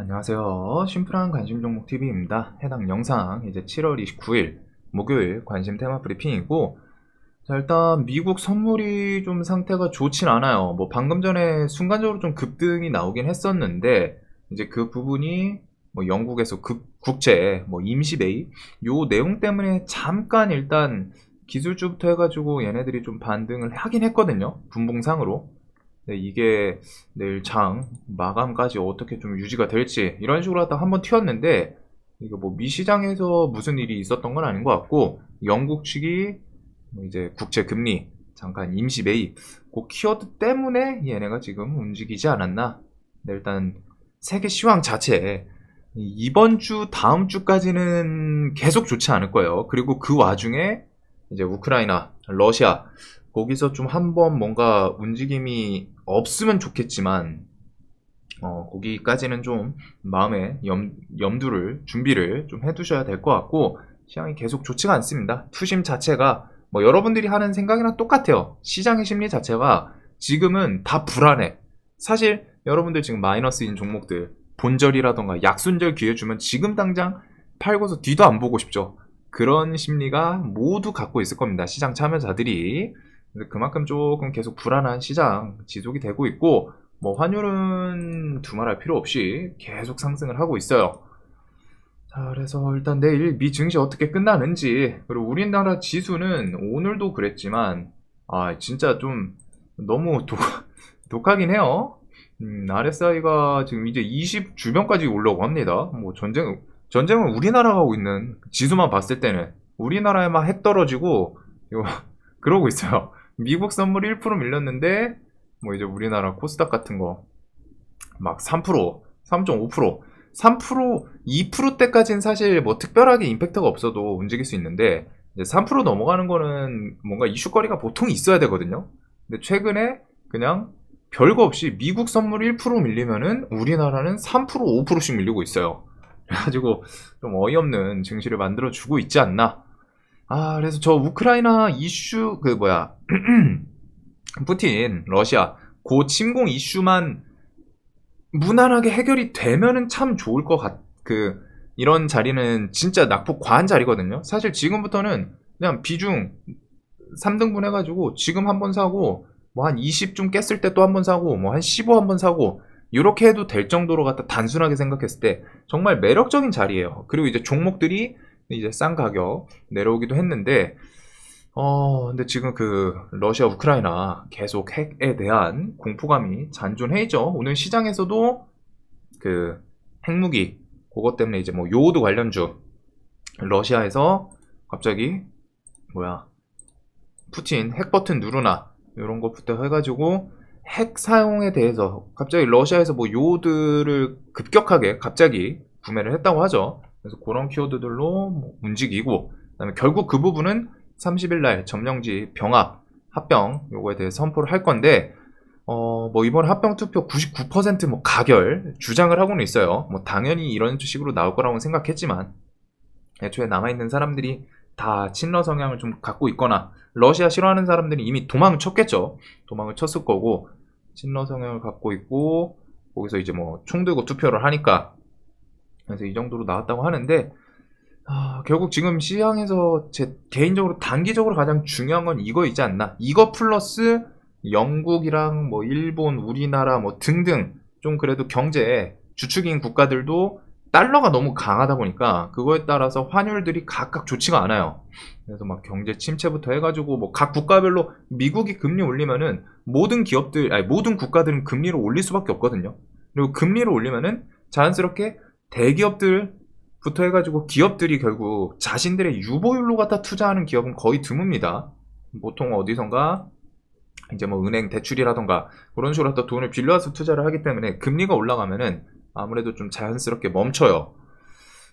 안녕하세요. 심플한 관심 종목 TV입니다. 해당 영상 이제 7월 29일 목요일 관심 테마 브리핑이고, 자, 일단 미국 선물이 좀 상태가 좋진 않아요. 뭐 방금 전에 순간적으로 좀 급등이 나오긴 했었는데, 이제 그 부분이 뭐 영국에서 국채 뭐 임시 매입 요 내용 때문에 잠깐 일단 기술주부터 해가지고 얘네들이 좀 반등을 하긴 했거든요. 분봉상으로. 네, 이게 내일 장 마감까지 어떻게 좀 유지가 될지 이런 식으로 하다 한번 튀었는데, 이거 뭐 미시장에서 무슨 일이 있었던 건 아닌 것 같고, 영국 측이 뭐 이제 국채 금리 잠깐 임시 매입 그 키워드 때문에 얘네가 지금 움직이지 않았나. 네, 일단 세계 시황 자체 이번 주 다음 주까지는 계속 좋지 않을 거예요. 그리고 그 와중에 이제 우크라이나 러시아 거기서 좀 한번 뭔가 움직임이 없으면 좋겠지만, 거기까지는 좀 마음에 염두를 준비를 좀 해두셔야 될 것 같고, 시장이 계속 좋지가 않습니다. 투심 자체가 뭐 여러분들이 하는 생각이랑 똑같아요. 시장의 심리 자체가 지금은 다 불안해. 사실 여러분들 지금 마이너스인 종목들 본절이라던가 약순절 기회 주면 지금 당장 팔고서 뒤도 안 보고 싶죠. 그런 심리가 모두 갖고 있을 겁니다. 시장 참여자들이. 그만큼 조금 계속 불안한 시장 지속이 되고 있고, 뭐 환율은 두말할 필요 없이 계속 상승을 하고 있어요. 자, 그래서 일단 내일 미 증시 어떻게 끝나는지, 그리고 우리나라 지수는 오늘도 그랬지만 진짜 좀 너무 독하긴 해요. RSI가 지금 이제 20 주변까지 올라오고 합니다. 뭐 전쟁을 우리나라가 하고 있는 지수만 봤을 때는 우리나라에만 해 떨어지고 이거 그러고 있어요. 미국 선물 1% 밀렸는데, 뭐 이제 우리나라 코스닥 같은 거 막 3%, 3.5%, 3%, 2%대까지는 사실 뭐 특별하게 임팩트가 없어도 움직일 수 있는데, 이제 3% 넘어가는 거는 뭔가 이슈거리가 보통 있어야 되거든요. 근데 최근에 그냥 별거 없이 미국 선물 1% 밀리면은 우리나라는 3%, 5%씩 밀리고 있어요. 그래가지고 좀 어이없는 증시를 만들어주고 있지 않나. 그래서 저 우크라이나 이슈, 푸틴, 러시아, 그 침공 이슈만 무난하게 해결이 되면은 참 좋을 것 이런 자리는 진짜 낙폭 과한 자리거든요. 사실 지금부터는 그냥 비중 3등분 해가지고 지금 한번 사고, 뭐 한 20좀 깼을 때 또 한번 사고, 뭐 한 15 한번 사고, 이렇게 해도 될 정도로 갖다 단순하게 생각했을 때 정말 매력적인 자리예요. 그리고 이제 종목들이 이제 싼 가격 내려오기도 했는데, 근데 지금 러시아 우크라이나 계속 핵에 대한 공포감이 잔존해 있죠. 오늘 시장에서도 그 핵무기 그것 때문에 이제 뭐 요오드 관련주, 러시아에서 갑자기 푸틴 핵 버튼 누르나 이런 것부터 해가지고 핵 사용에 대해서 갑자기 러시아에서 뭐 요오드를 급격하게 갑자기 구매를 했다고 하죠. 그래서 그런 키워드들로 뭐 움직이고, 그다음에 결국 그 부분은 30일 날 점령지 병합 합병 요거에 대해 선포를 할 건데, 뭐 이번 합병 투표 99%뭐 가결 주장을 하고는 있어요. 뭐 당연히 이런 식으로 나올 거라고 생각했지만, 애초에 남아있는 사람들이 다 친러 성향을 좀 갖고 있거나 러시아 싫어하는 사람들이 이미 도망을 쳤겠죠. 도망을 쳤을 거고, 친러 성향을 갖고 있고, 거기서 이제 뭐 총 들고 투표를 하니까, 그래서 이 정도로 나왔다고 하는데, 결국 지금 시장에서 제 개인적으로 단기적으로 가장 중요한 건 이거이지 않나. 이거 플러스 영국이랑 뭐 일본, 우리나라 뭐 등등 좀 그래도 경제 주축인 국가들도 달러가 너무 강하다 보니까 그거에 따라서 환율들이 각각 좋지가 않아요. 그래서 막 경제 침체부터 해가지고 뭐 각 국가별로 미국이 금리 올리면은 모든 국가들은 금리를 올릴 수밖에 없거든요. 그리고 금리를 올리면은 자연스럽게 대기업들부터 해가지고 기업들이 결국 자신들의 유보율로 갖다 투자하는 기업은 거의 드뭅니다. 보통 어디선가 이제 뭐 은행 대출이라던가 그런 식으로 갖다 돈을 빌려와서 투자를 하기 때문에 금리가 올라가면은 아무래도 좀 자연스럽게 멈춰요.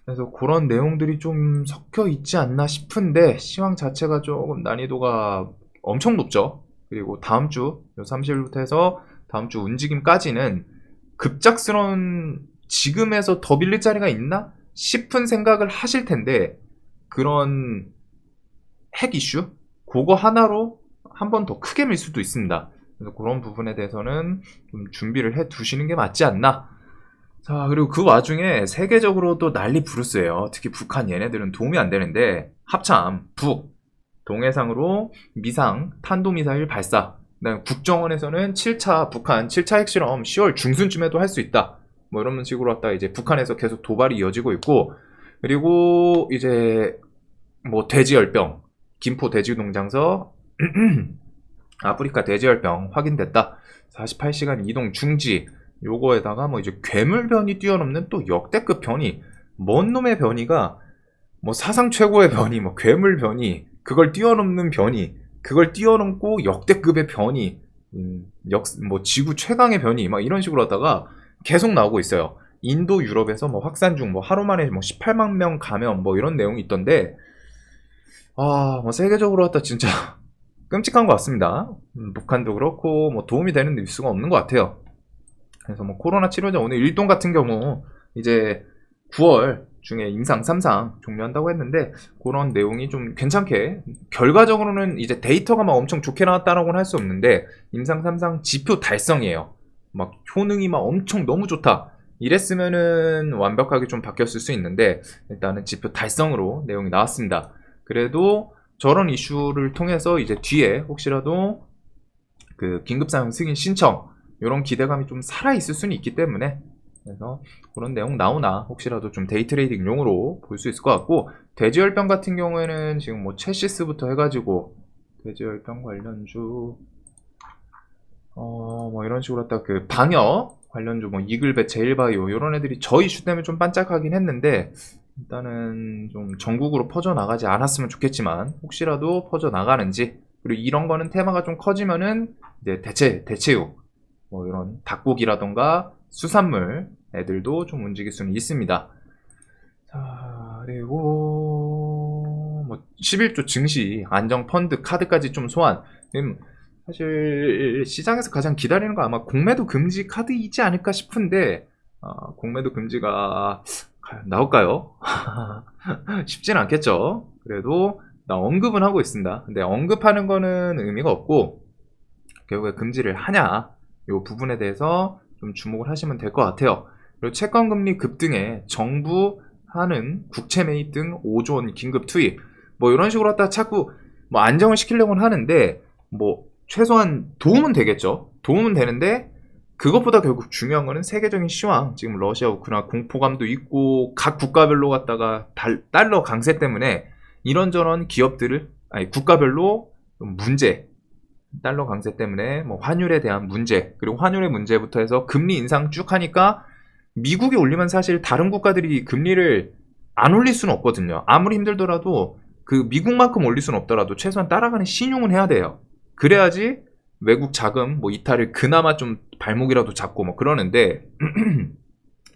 그래서 그런 내용들이 좀 섞여 있지 않나 싶은데, 시황 자체가 조금 난이도가 엄청 높죠. 그리고 다음 주 30일부터 해서 다음 주 움직임까지는 급작스러운, 지금에서 더 빌릴 자리가 있나 싶은 생각을 하실 텐데, 그런 핵 이슈 그거 하나로 한 번 더 크게 밀 수도 있습니다. 그래서 그런 부분에 대해서는 좀 준비를 해 두시는 게 맞지 않나. 자, 그리고 그 와중에 세계적으로도 난리 부르스예요. 특히 북한 얘네들은 도움이 안 되는데 합참, 북, 동해상으로 미상, 탄도미사일 발사. 그다음에 국정원에서는 7차 북한 7차 핵실험 10월 중순쯤에도 할 수 있다. 뭐 이런 식으로 왔다 이제 북한에서 계속 도발이 이어지고 있고 그리고 이제 뭐 돼지열병, 김포 돼지농장서 아프리카 돼지열병 확인됐다. 48시간 이동 중지. 요거에다가 뭐 이제 괴물변이 뛰어넘는 또 역대급 변이. 뭔 놈의 변이가 뭐 사상 최고의 변이, 뭐 괴물변이, 그걸 뛰어넘는 변이, 그걸 뛰어넘고 역대급의 변이, 뭐 지구 최강의 변이, 막 이런 식으로 하다가 계속 나오고 있어요. 인도, 유럽에서 뭐 확산 중, 뭐 하루 만에 뭐 18만 명 감염, 뭐 이런 내용이 있던데, 뭐 세계적으로 하다 진짜 끔찍한 것 같습니다. 북한도 그렇고, 뭐 도움이 되는 뉴스가 없는 것 같아요. 그래서 뭐 코로나 치료제 오늘 일동 같은 경우 이제 9월 중에 임상 3상 종료한다고 했는데 그런 내용이 좀 괜찮게 결과적으로는 이제 데이터가 막 엄청 좋게 나왔다라고는 할 수 없는데 임상 3상 지표 달성이에요. 막 효능이 막 엄청 너무 좋다. 이랬으면은 완벽하게 좀 바뀌었을 수 있는데 일단은 지표 달성으로 내용이 나왔습니다. 그래도 저런 이슈를 통해서 이제 뒤에 혹시라도 그 긴급사용 승인 신청 이런 기대감이 좀 살아있을 수는 있기 때문에 그래서 그런 내용 나오나 혹시라도 좀 데이 트레이딩용으로 볼 수 있을 것 같고 돼지열병 같은 경우에는 지금 뭐 체시스부터 해가지고 돼지열병 관련주 뭐 이런 식으로 했다 그 방역 관련주 뭐 이글벳 제일바이오 이런 애들이 저 이슈 때문에 좀 반짝하긴 했는데 일단은 좀 전국으로 퍼져나가지 않았으면 좋겠지만 혹시라도 퍼져나가는지 그리고 이런 거는 테마가 좀 커지면은 이제 대체육 뭐 이런 닭고기라던가 수산물 애들도 좀 움직일 수는 있습니다. 자, 그리고 뭐 11조 증시, 안정 펀드, 카드까지 좀 소환. 사실 시장에서 가장 기다리는 거 아마 공매도 금지 카드이지 않을까 싶은데 공매도 금지가 나올까요? 쉽진 않겠죠. 그래도 나 언급은 하고 있습니다. 근데 언급하는 거는 의미가 없고 결국에 금지를 하냐 이 부분에 대해서 좀 주목을 하시면 될 것 같아요. 그리고 채권금리 급등에 정부 하는 국채 매입 등 5조 원 긴급 투입 뭐 이런 식으로 하다가 자꾸 뭐 안정을 시키려고는 하는데 뭐 최소한 도움은 되겠죠. 도움은 되는데 그것보다 결국 중요한 거는 세계적인 시황 지금 러시아 우크라이나 공포감도 있고 각 국가별로 갖다가 달러 강세 때문에 이런저런 기업들을 국가별로 문제 달러 강세 때문에 뭐 환율에 대한 문제 그리고 환율의 문제부터 해서 금리 인상 쭉 하니까 미국이 올리면 사실 다른 국가들이 금리를 안 올릴 수는 없거든요. 아무리 힘들더라도 그 미국만큼 올릴 수는 없더라도 최소한 따라가는 신용은 해야 돼요. 그래야지 외국 자금 뭐 이탈을 그나마 좀 발목이라도 잡고 뭐 그러는데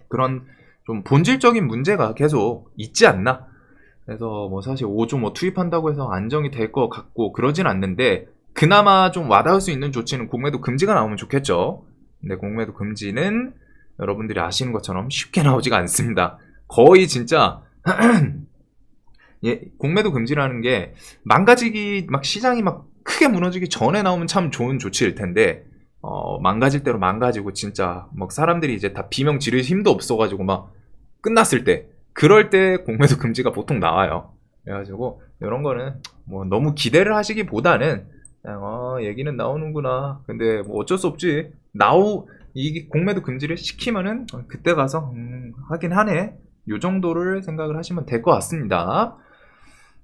그런 좀 본질적인 문제가 계속 있지 않나. 그래서 뭐 사실 5조 뭐 투입한다고 해서 안정이 될 것 같고 그러진 않는데 그나마 좀 와닿을 수 있는 조치는 공매도 금지가 나오면 좋겠죠. 근데 공매도 금지는 여러분들이 아시는 것처럼 쉽게 나오지가 않습니다. 거의 진짜 공매도 금지라는 게 망가지기 막 시장이 막 크게 무너지기 전에 나오면 참 좋은 조치일 텐데 망가질 대로 망가지고 진짜 막 사람들이 이제 다 비명 지를 힘도 없어가지고 막 끝났을 때 그럴 때 공매도 금지가 보통 나와요. 그래가지고 이런 거는 뭐 너무 기대를 하시기보다는 그냥 얘기는 나오는구나. 근데 뭐 어쩔 수 없지. 이 공매도 금지를 시키면은 그때 가서 하긴 하네. 요 정도를 생각을 하시면 될 것 같습니다.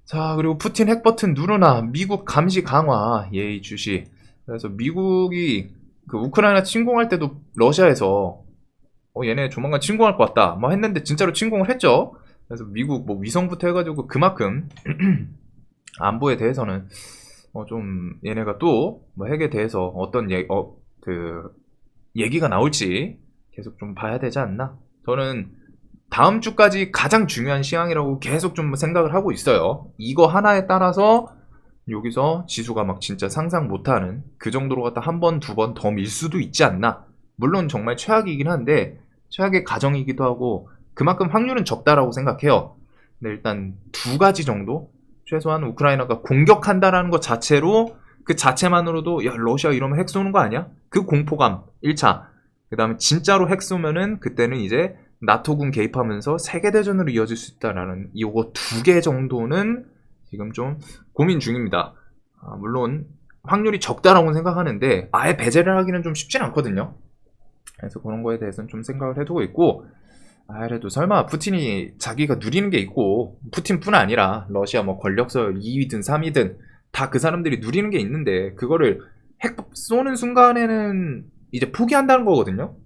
자, 그리고 푸틴 핵 버튼 누르나 미국 감시 강화 예의주시. 그래서 미국이 그 우크라이나 침공할 때도 러시아에서 얘네 조만간 침공할 것 같다 뭐 했는데 진짜로 침공을 했죠. 그래서 미국 뭐 위성부터 해가지고 그만큼 안보에 대해서는 좀 얘네가 또 뭐 핵에 대해서 어떤 얘기가 나올지 계속 좀 봐야 되지 않나. 저는 다음 주까지 가장 중요한 시황이라고 계속 좀 생각을 하고 있어요. 이거 하나에 따라서 여기서 지수가 막 진짜 상상 못하는 그 정도로 갖다 한 번, 두 번 더 밀 수도 있지 않나. 물론 정말 최악이긴 한데 최악의 가정이기도 하고 그만큼 확률은 적다라고 생각해요. 근데 일단 두 가지 정도 최소한 우크라이나가 공격한다라는 것 자체로 그 자체만으로도 야 러시아 이러면 핵 쏘는 거 아니야? 그 공포감 1차 그 다음에 진짜로 핵 쏘면은 그때는 이제 나토군 개입하면서 세계대전으로 이어질 수 있다라는 이거 두 개 정도는 지금 좀 고민 중입니다. 물론 확률이 적다라고 생각하는데 아예 배제를 하기는 좀 쉽진 않거든요. 그래서 그런 거에 대해서는 좀 생각을 해두고 있고, 그래도 설마 푸틴이 자기가 누리는 게 있고, 푸틴뿐 아니라 러시아 뭐 권력서열 2위든 3위든 다 그 사람들이 누리는 게 있는데 그거를 핵 쏘는 순간에는 이제 포기한다는 거거든요.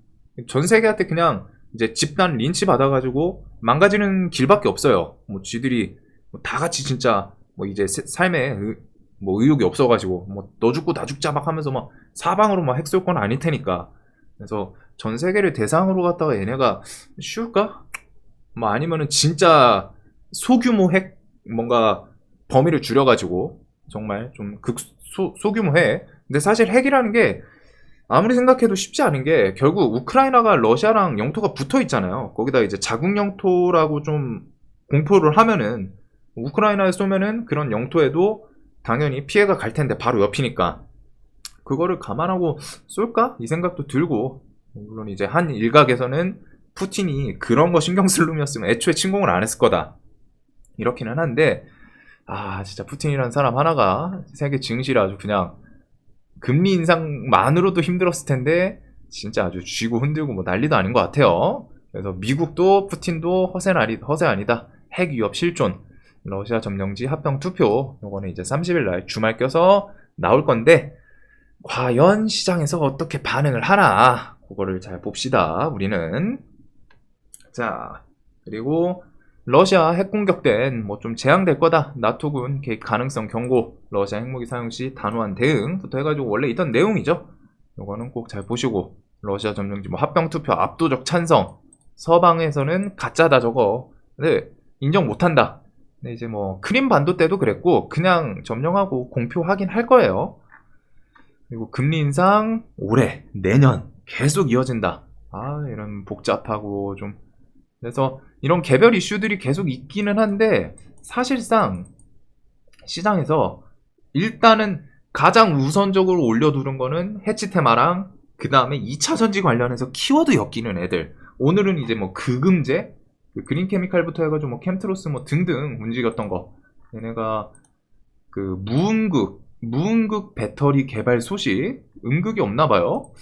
전 세계한테 그냥 이제 집단 린치 받아가지고 망가지는 길밖에 없어요. 뭐 쥐들이 다 같이 진짜 뭐 이제 삶에 뭐 의욕이 없어가지고 뭐 너 죽고 나 죽자 막 하면서 막 사방으로 막 핵 쏠 건 아닐 테니까. 그래서 전 세계를 대상으로 갖다가 얘네가 쉬울까? 뭐 아니면은 진짜 소규모 핵 뭔가 범위를 줄여가지고 정말 좀 소규모 핵. 근데 사실 핵이라는 게 아무리 생각해도 쉽지 않은 게 결국 우크라이나가 러시아랑 영토가 붙어 있잖아요. 거기다 이제 자국 영토라고 좀 공포를 하면은 우크라이나에 쏘면은 그런 영토에도 당연히 피해가 갈 텐데 바로 옆이니까 그거를 감안하고 쏠까? 이 생각도 들고, 물론 이제 한 일각에서는 푸틴이 그런 거 신경 쓸 놈이었으면 애초에 침공을 안 했을 거다 이렇기는 한데, 진짜 푸틴이라는 사람 하나가 세계 증시를 아주 그냥 금리 인상만으로도 힘들었을 텐데 진짜 아주 쥐고 흔들고 뭐 난리도 아닌 것 같아요. 그래서 미국도 푸틴도 허세 아니다. 핵 위협 실존. 러시아 점령지 합병 투표 요거는 이제 30일 날 주말 껴서 나올 건데 과연 시장에서 어떻게 반응을 하나 그거를 잘 봅시다. 우리는 자, 그리고 러시아 핵 공격된 뭐 좀 재앙될 거다. 나토군 개입 가능성 경고, 러시아 핵무기 사용 시 단호한 대응부터 해가지고 원래 있던 내용이죠. 요거는 꼭 잘 보시고, 러시아 점령지 뭐 합병 투표 압도적 찬성, 서방에서는 가짜다 저거. 근데 인정 못한다. 근데 이제 뭐 크림 반도 때도 그랬고 그냥 점령하고 공표하긴 할 거예요. 그리고 금리 인상 올해, 내년 계속 이어진다. 이런 복잡하고 좀 그래서 이런 개별 이슈들이 계속 있기는 한데 사실상 시장에서 일단은 가장 우선적으로 올려두는 거는 해치 테마랑 그 다음에 2차 전지 관련해서 키워드 엮이는 애들. 오늘은 이제 뭐 그금제, 그린 케미칼부터 해가지고 뭐 캠트로스 뭐 등등 움직였던 거. 얘네가 그 무음극 배터리 개발 소식, 음극이 없나봐요.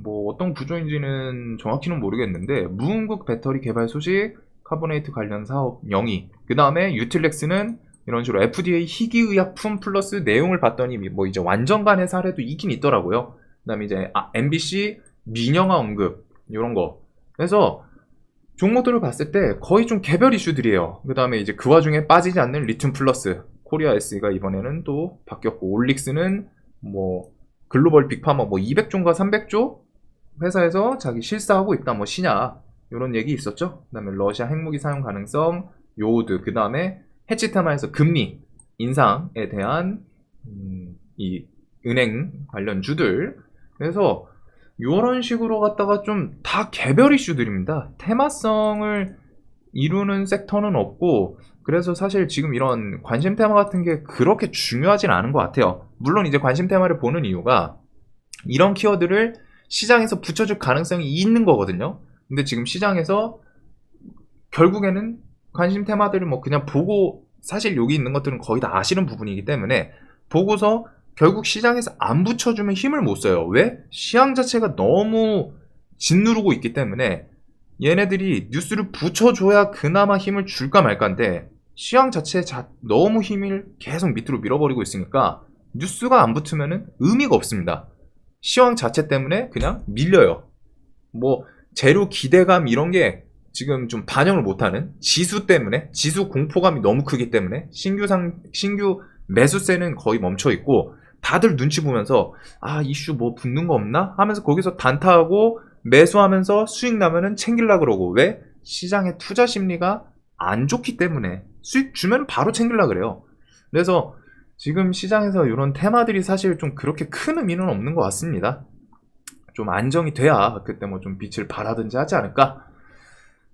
뭐 어떤 구조인지는 정확히는 모르겠는데 무음극 배터리 개발 소식, 카보네이트 관련 사업 영위, 그 다음에 유틸렉스는 이런 식으로 FDA 희귀의약품 플러스 내용을 봤더니 뭐 이제 완전 간의 사례도 있긴 있더라고요. 그 다음에 이제 MBC 민영화 언급 이런 거. 그래서 종목들을 봤을 때 거의 좀 개별 이슈들이에요. 그 다음에 이제 그 와중에 빠지지 않는 리튬 플러스, 코리아 S가 이번에는 또 바뀌었고, 올릭스는 뭐 글로벌 빅파머 뭐 200조인가 300조 회사에서 자기 실사하고 있다, 뭐 신약 이런 얘기 있었죠. 그 다음에 러시아 핵무기 사용 가능성, 요오드, 그 다음에 해치 테마에서 금리 인상에 대한 이 은행 관련 주들. 그래서 이런 식으로 갖다가 좀 다 개별 이슈들입니다. 테마성을 이루는 섹터는 없고, 그래서 사실 지금 이런 관심 테마 같은 게 그렇게 중요하진 않은 것 같아요. 물론 이제 관심 테마를 보는 이유가 이런 키워드를 시장에서 붙여줄 가능성이 있는 거거든요. 근데 지금 시장에서 결국에는 관심 테마들을 뭐 그냥 보고, 사실 여기 있는 것들은 거의 다 아시는 부분이기 때문에 보고서 결국 시장에서 안 붙여주면 힘을 못 써요. 왜? 시황 자체가 너무 짓누르고 있기 때문에 얘네들이 뉴스를 붙여줘야 그나마 힘을 줄까 말까인데 시황 자체에 너무 힘을 계속 밑으로 밀어버리고 있으니까 뉴스가 안 붙으면 의미가 없습니다. 시황 자체 때문에 그냥 밀려요. 뭐 재료 기대감 이런 게 지금 좀 반영을 못하는, 지수 때문에, 지수 공포감이 너무 크기 때문에 신규 매수세는 거의 멈춰 있고 다들 눈치 보면서 이슈 뭐 붙는 거 없나 하면서 거기서 단타하고 매수하면서 수익 나면은 챙길라 그러고. 왜? 시장의 투자 심리가 안 좋기 때문에 수익 주면 바로 챙길라 그래요. 그래서 지금 시장에서 이런 테마들이 사실 좀 그렇게 큰 의미는 없는 것 같습니다. 좀 안정이 돼야 그때 뭐 좀 빛을 발하든지 하지 않을까.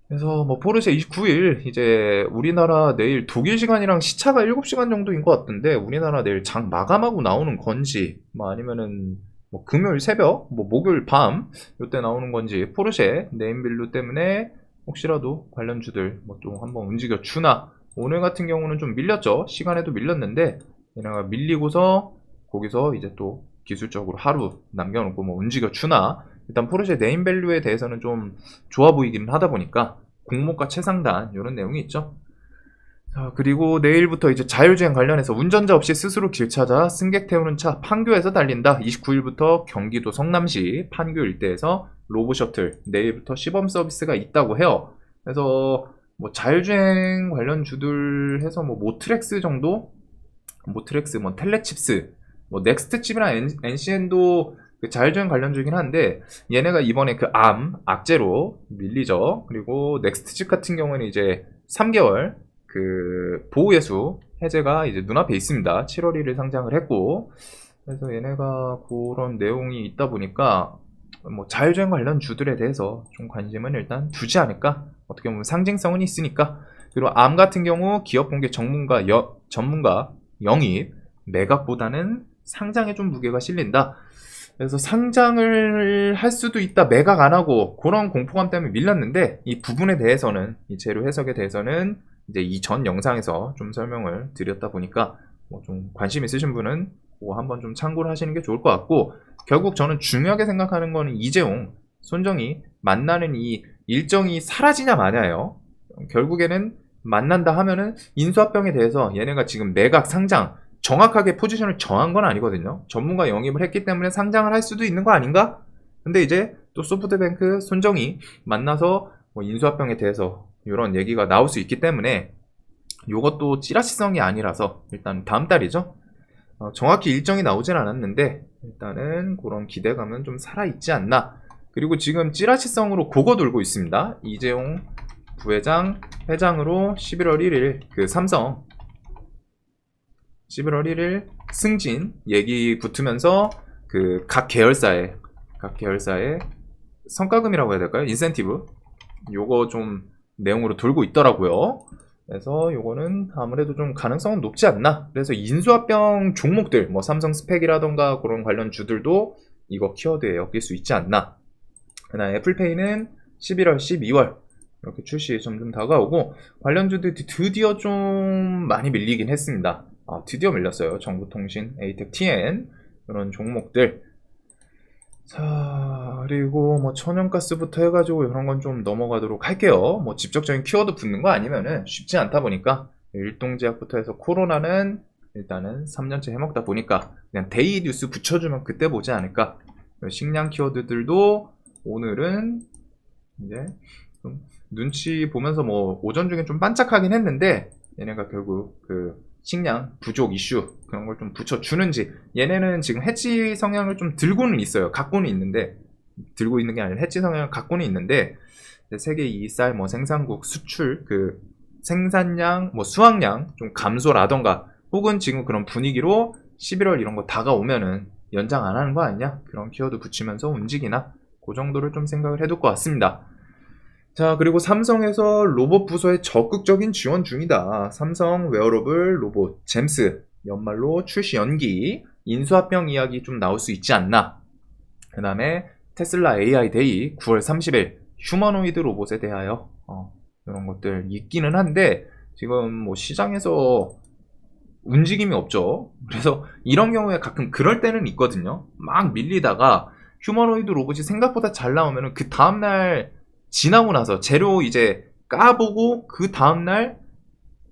그래서 뭐 포르쉐 29일 이제 우리나라 내일 독일 시간이랑 시차가 7시간 정도인 것 같던데 우리나라 내일 장 마감하고 나오는 건지 뭐 아니면은 뭐 금요일 새벽, 뭐 목요일 밤 요때 나오는 건지 포르쉐 네임밸류 때문에 혹시라도 관련주들 뭐 좀 한번 움직여 주나. 오늘 같은 경우는 좀 밀렸죠. 시간에도 밀렸는데 얘네가 밀리고서 거기서 이제 또 기술적으로 하루 남겨놓고 뭐 움직여 주나. 일단 포르쉐 네임밸류에 대해서는 좀 좋아 보이기는 하다 보니까 공모가 최상단 이런 내용이 있죠. 자, 그리고 내일부터 이제 자율주행 관련해서 운전자 없이 스스로 길 찾아 승객 태우는 차 판교에서 달린다. 29일부터 경기도 성남시 판교 일대에서 로보셔틀 내일부터 시범 서비스가 있다고 해요. 그래서 뭐 자율주행 관련 주들 해서 뭐 모트렉스 정도, 모트렉스, 뭐 텔레칩스, 뭐 넥스트칩이나 NCN도 그 자율주행 관련주긴 한데 얘네가 이번에 그 악재로 밀리죠. 그리고 넥스트칩 같은 경우는 이제 3개월 그 보호예수 해제가 이제 눈앞에 있습니다. 7월 1일 상장을 했고, 그래서 얘네가 그런 내용이 있다 보니까 뭐 자율주행 관련 주들에 대해서 좀 관심은 일단 두지 않을까. 어떻게 보면 상징성은 있으니까. 그리고 암 같은 경우 기업 공개 전문가 영입 매각보다는 상장에 좀 무게가 실린다. 그래서 상장을 할 수도 있다, 매각 안 하고, 그런 공포감 때문에 밀렸는데, 이 부분에 대해서는, 이 재료 해석에 대해서는 이제 이 전 영상에서 좀 설명을 드렸다 보니까 뭐 좀 관심 있으신 분은 그거 한번 좀 참고를 하시는 게 좋을 것 같고, 결국 저는 중요하게 생각하는 거는 이재용, 손정희 만나는 이 일정이 사라지냐 마냐예요. 결국에는 만난다 하면은 인수합병에 대해서 얘네가 지금 매각 상장 정확하게 포지션을 정한 건 아니거든요. 전문가 영입을 했기 때문에 상장을 할 수도 있는 거 아닌가? 근데 이제 또 소프트뱅크 손정희 만나서 뭐 인수합병에 대해서 이런 얘기가 나올 수 있기 때문에 이것도 찌라시성이 아니라서 일단 다음 달이죠. 정확히 일정이 나오진 않았는데 일단은 그런 기대감은 좀 살아있지 않나. 그리고 지금 찌라시성으로 그거 돌고 있습니다. 이재용 부회장 회장으로 11월 1일 그 삼성 11월 1일 승진 얘기 붙으면서 그 각 계열사의 성과금이라고 해야 될까요? 인센티브 요거 좀 내용으로 돌고 있더라고요. 그래서 요거는 아무래도 좀 가능성은 높지 않나. 그래서 인수합병 종목들 뭐 삼성 스펙이라던가 그런 관련 주들도 이거 키워드에 엮일 수 있지 않나. 그다음 애플페이는 11월, 12월 이렇게 출시 점점 다가오고 관련주들 드디어 좀 많이 밀리긴 했습니다. 드디어 밀렸어요. 정보통신, 에이텍, TN 이런 종목들. 자, 그리고 뭐 천연가스부터 해가지고 이런 건 좀 넘어가도록 할게요. 뭐 직접적인 키워드 붙는 거 아니면은 쉽지 않다 보니까 일동제약부터 해서 코로나는 일단은 3년째 해먹다 보니까 그냥 데이 뉴스 붙여주면 그때 보지 않을까. 식량 키워드들도 오늘은 이제 좀 눈치 보면서 뭐 오전 중에 좀 반짝하긴 했는데 얘네가 결국 그 식량 부족 이슈 그런 걸 좀 붙여주는지. 얘네는 지금 해치 성향을 좀 들고는 있어요. 갖고는 있는데, 들고 있는 게 아니라 해치 성향을 갖고는 있는데 세계 2위 쌀 뭐 생산국 수출 그 생산량 뭐 수확량 좀 감소라던가 혹은 지금 그런 분위기로 11월 이런 거 다가오면은 연장 안 하는 거 아니냐, 그런 키워드 붙이면서 움직이나, 그 정도를 좀 생각을 해둘 것 같습니다. 자, 그리고 삼성에서 로봇 부서에 적극적인 지원 중이다. 삼성 웨어러블 로봇 잼스 연말로 출시 연기, 인수합병 이야기 좀 나올 수 있지 않나. 그 다음에 테슬라 AI 데이 9월 30일 휴머노이드 로봇에 대하여 이런 것들 있기는 한데 지금 뭐 시장에서 움직임이 없죠. 그래서 이런 경우에 가끔 그럴 때는 있거든요. 막 밀리다가 휴머노이드 로봇이 생각보다 잘 나오면은 그 다음날 지나고 나서 재료 이제 까보고 그 다음날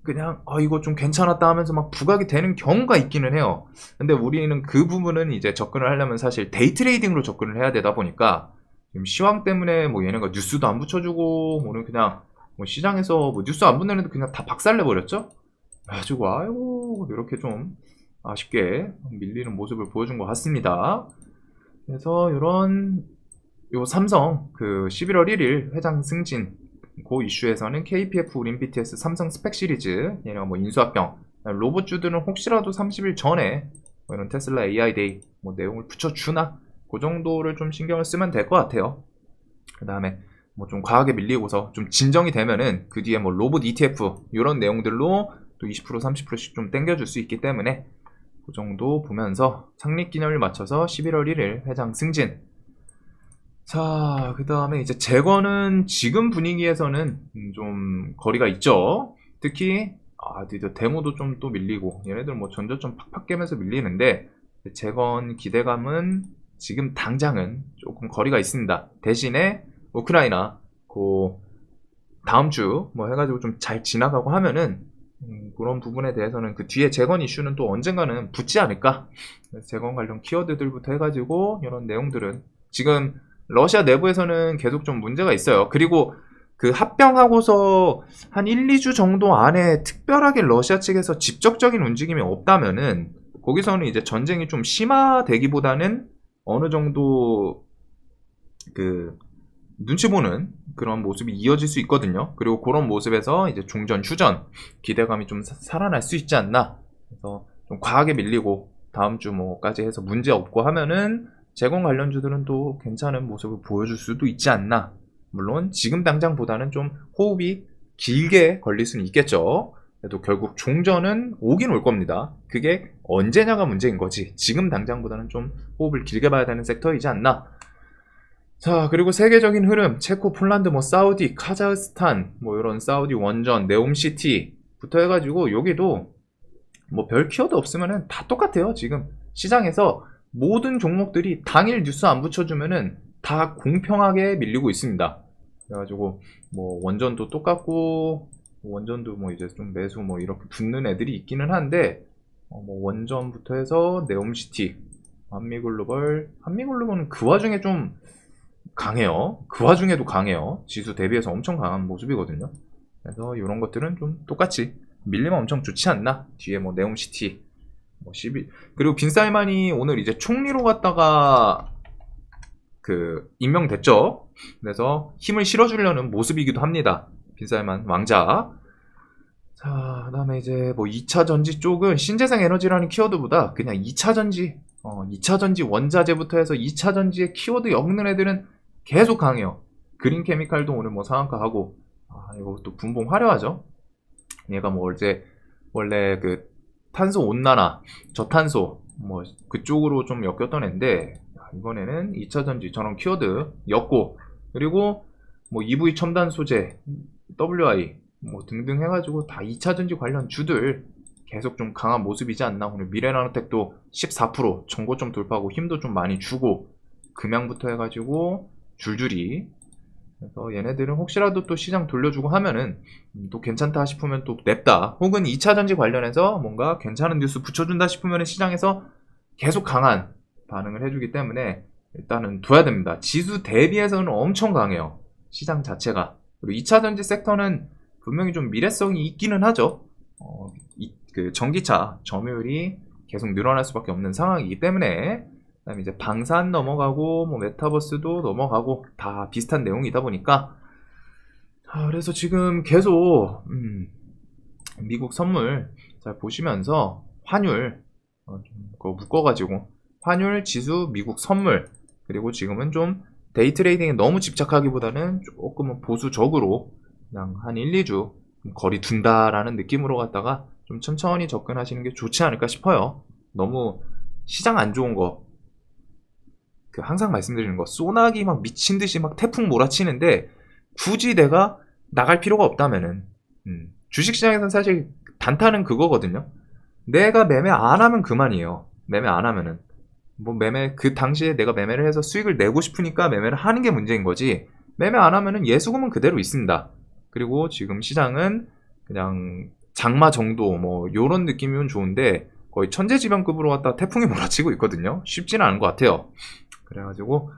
그냥 이거 좀 괜찮았다 하면서 막 부각이 되는 경우가 있기는 해요. 근데 우리는 그 부분은 이제 접근을 하려면 사실 데이 트레이딩으로 접근을 해야 되다 보니까 지금 시황 때문에 뭐 얘네가 뉴스도 안 붙여주고 오늘 그냥 뭐 시장에서 뭐 뉴스 안 붙내는데 그냥 다 박살내버렸죠. 그래가지고 아이고 이렇게 좀 아쉽게 밀리는 모습을 보여준 것 같습니다. 그래서 이런 요 삼성 그 11월 1일 회장 승진 그 이슈에서는 KPF 우린 BTS 삼성 스펙 시리즈 얘네가 뭐 인수합병 로봇주들은 혹시라도 30일 전에 뭐 이런 테슬라 AI 데이 뭐 내용을 붙여주나, 그 정도를 좀 신경을 쓰면 될 것 같아요. 그 다음에 뭐 좀 과하게 밀리고서 좀 진정이 되면은 그 뒤에 뭐 로봇 ETF 이런 내용들로 또 20% 30%씩 좀 땡겨줄 수 있기 때문에 그 정도 보면서 창립기념일 맞춰서 11월 1일 회장 승진. 자, 그 다음에 이제 재건은 지금 분위기에서는 좀 거리가 있죠. 특히 드디어 데모도 좀 또 밀리고 얘네들 뭐 전저점 팍팍 깨면서 밀리는데 재건 기대감은 지금 당장은 조금 거리가 있습니다. 대신에 우크라이나 그 다음 주 뭐 해가지고 좀 잘 지나가고 하면은 그런 부분에 대해서는 그 뒤에 재건 이슈는 또 언젠가는 붙지 않을까. 그래서 재건 관련 키워드들부터 해가지고 이런 내용들은 지금 러시아 내부에서는 계속 좀 문제가 있어요. 그리고 그 합병하고서 한 1, 2주 정도 안에 특별하게 러시아 측에서 직접적인 움직임이 없다면은 거기서는 이제 전쟁이 좀 심화되기보다는 어느 정도 그 눈치 보는 그런 모습이 이어질 수 있거든요. 그리고 그런 모습에서 이제 종전, 휴전 기대감이 좀 살아날 수 있지 않나. 그래서 좀 과하게 밀리고 다음 주 뭐까지 해서 문제 없고 하면은 재건 관련주들은 또 괜찮은 모습을 보여줄 수도 있지 않나. 물론 지금 당장보다는 좀 호흡이 길게 걸릴 수는 있겠죠. 그래도 결국 종전은 오긴 올 겁니다. 그게 언제냐가 문제인 거지. 지금 당장보다는 좀 호흡을 길게 봐야 되는 섹터이지 않나. 자, 그리고 세계적인 흐름, 체코, 폴란드, 뭐 사우디, 카자흐스탄, 뭐 이런 사우디 원전, 네옴시티부터 해가지고 여기도 뭐 별 키워드 없으면은 다 똑같아요. 지금 시장에서 모든 종목들이 당일 뉴스 안 붙여주면은 다 공평하게 밀리고 있습니다. 그래가지고 뭐 원전도 똑같고 원전도 뭐 이제 좀 매수 뭐 이렇게 붙는 애들이 있기는 한데 뭐 원전부터 해서 네옴시티, 한미글로벌은 그 와중에 좀 강해요. 그 와중에도 강해요. 지수 대비해서 엄청 강한 모습이거든요. 그래서 이런 것들은 좀 똑같이 밀리면 엄청 좋지 않나? 뒤에 뭐 네옴시티, 뭐 12. 그리고 빈살만이 오늘 이제 총리로 갔다가 그 임명됐죠. 그래서 힘을 실어주려는 모습이기도 합니다. 빈살만 왕자. 자, 그다음에 이제 뭐 2차 전지 쪽은 신재생 에너지라는 키워드보다 그냥 2차 전지, 2차 전지 원자재부터 해서 2차 전지의 키워드 엮는 애들은 계속 강해요. 그린 케미칼도 오늘 뭐 상한가 하고, 이것도 분봉 화려하죠. 얘가 뭐 원래 그 탄소 온난화, 저탄소 뭐 그쪽으로 좀 엮였던 애인데 이번에는 2차 전지 저런 키워드 엮고, 그리고 뭐 EV 첨단 소재, WI 뭐 등등 해가지고 다 2차 전지 관련 주들 계속 좀 강한 모습이지 않나. 오늘 미래나노텍도 14% 전고점 돌파하고 힘도 좀 많이 주고, 금양부터 해가지고 줄줄이. 그래서 얘네들은 혹시라도 또 시장 돌려주고 하면은 또 괜찮다 싶으면 또 냅다, 혹은 2차 전지 관련해서 뭔가 괜찮은 뉴스 붙여준다 싶으면 시장에서 계속 강한 반응을 해주기 때문에 일단은 둬야 됩니다. 지수 대비해서는 엄청 강해요, 시장 자체가. 그리고 2차 전지 섹터는 분명히 좀 미래성이 있기는 하죠. 그 전기차 점유율이 계속 늘어날 수밖에 없는 상황이기 때문에. 그다음에 이제 방산 넘어가고 뭐 메타버스도 넘어가고 다 비슷한 내용이다 보니까, 그래서 지금 계속 미국 선물 잘 보시면서 환율 그거 묶어가지고 환율, 지수, 미국 선물, 그리고 지금은 좀 데이 트레이딩에 너무 집착하기보다는 조금은 보수적으로 그냥 한 1, 2주 거리 둔다라는 느낌으로 갔다가 좀 천천히 접근하시는 게 좋지 않을까 싶어요. 너무 시장 안 좋은 거, 그 항상 말씀드리는 거, 소나기 막 미친 듯이 막 태풍 몰아치는데 굳이 내가 나갈 필요가 없다면은, 주식시장에서는 사실 단타는 그거거든요. 내가 매매 안 하면 그만이에요. 매매 안 하면은 뭐 그 당시에 내가 매매를 해서 수익을 내고 싶으니까 매매를 하는 게 문제인 거지, 매매 안 하면은 예수금은 그대로 있습니다. 그리고 지금 시장은 그냥 장마 정도 뭐 요런 느낌이면 좋은데 거의 천재지변급으로 갔다 태풍이 몰아치고 있거든요. 쉽지는 않은 것 같아요. 그래가지고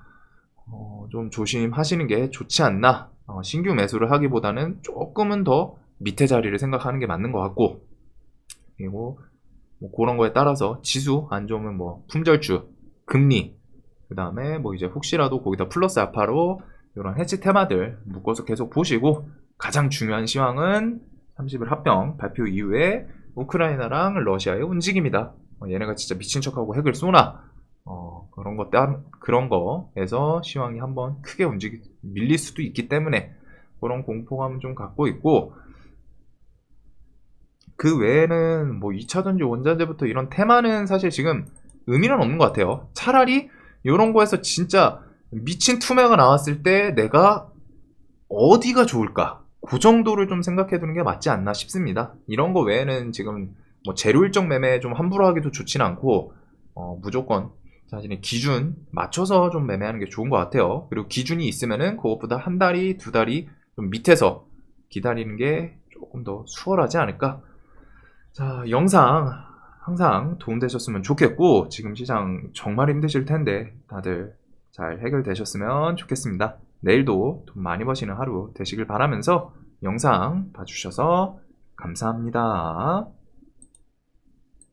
좀 조심하시는 게 좋지 않나. 신규 매수를 하기보다는 조금은 더 밑에 자리를 생각하는 게 맞는 것 같고, 그리고 뭐 그런 거에 따라서 지수 안 좋으면 뭐 품절주, 금리, 그 다음에 뭐 이제 혹시라도 거기다 플러스 알파로 이런 해치 테마들 묶어서 계속 보시고, 가장 중요한 시황은 30일 합병 발표 이후에 우크라이나랑 러시아의 움직임이다. 얘네가 진짜 미친 척하고 핵을 쏘나, 그런 거에서 시황이 한번 크게 밀릴 수도 있기 때문에 그런 공포감은 좀 갖고 있고, 그 외에는 뭐 2차전지, 원자재부터 이런 테마는 사실 지금 의미는 없는 것 같아요. 차라리 이런 거에서 진짜 미친 투매가 나왔을 때 내가 어디가 좋을까? 그 정도를 좀 생각해 두는 게 맞지 않나 싶습니다. 이런 거 외에는 지금 뭐 재료일정 매매 좀 함부로 하기도 좋진 않고, 무조건 자신의 기준 맞춰서 좀 매매하는 게 좋은 것 같아요. 그리고 기준이 있으면은 그것보다 한 달이, 두 달이 좀 밑에서 기다리는 게 조금 더 수월하지 않을까? 자, 영상 항상 도움되셨으면 좋겠고, 지금 시장 정말 힘드실 텐데 다들 잘 해결되셨으면 좋겠습니다. 내일도 돈 많이 버시는 하루 되시길 바라면서 영상 봐주셔서 감사합니다.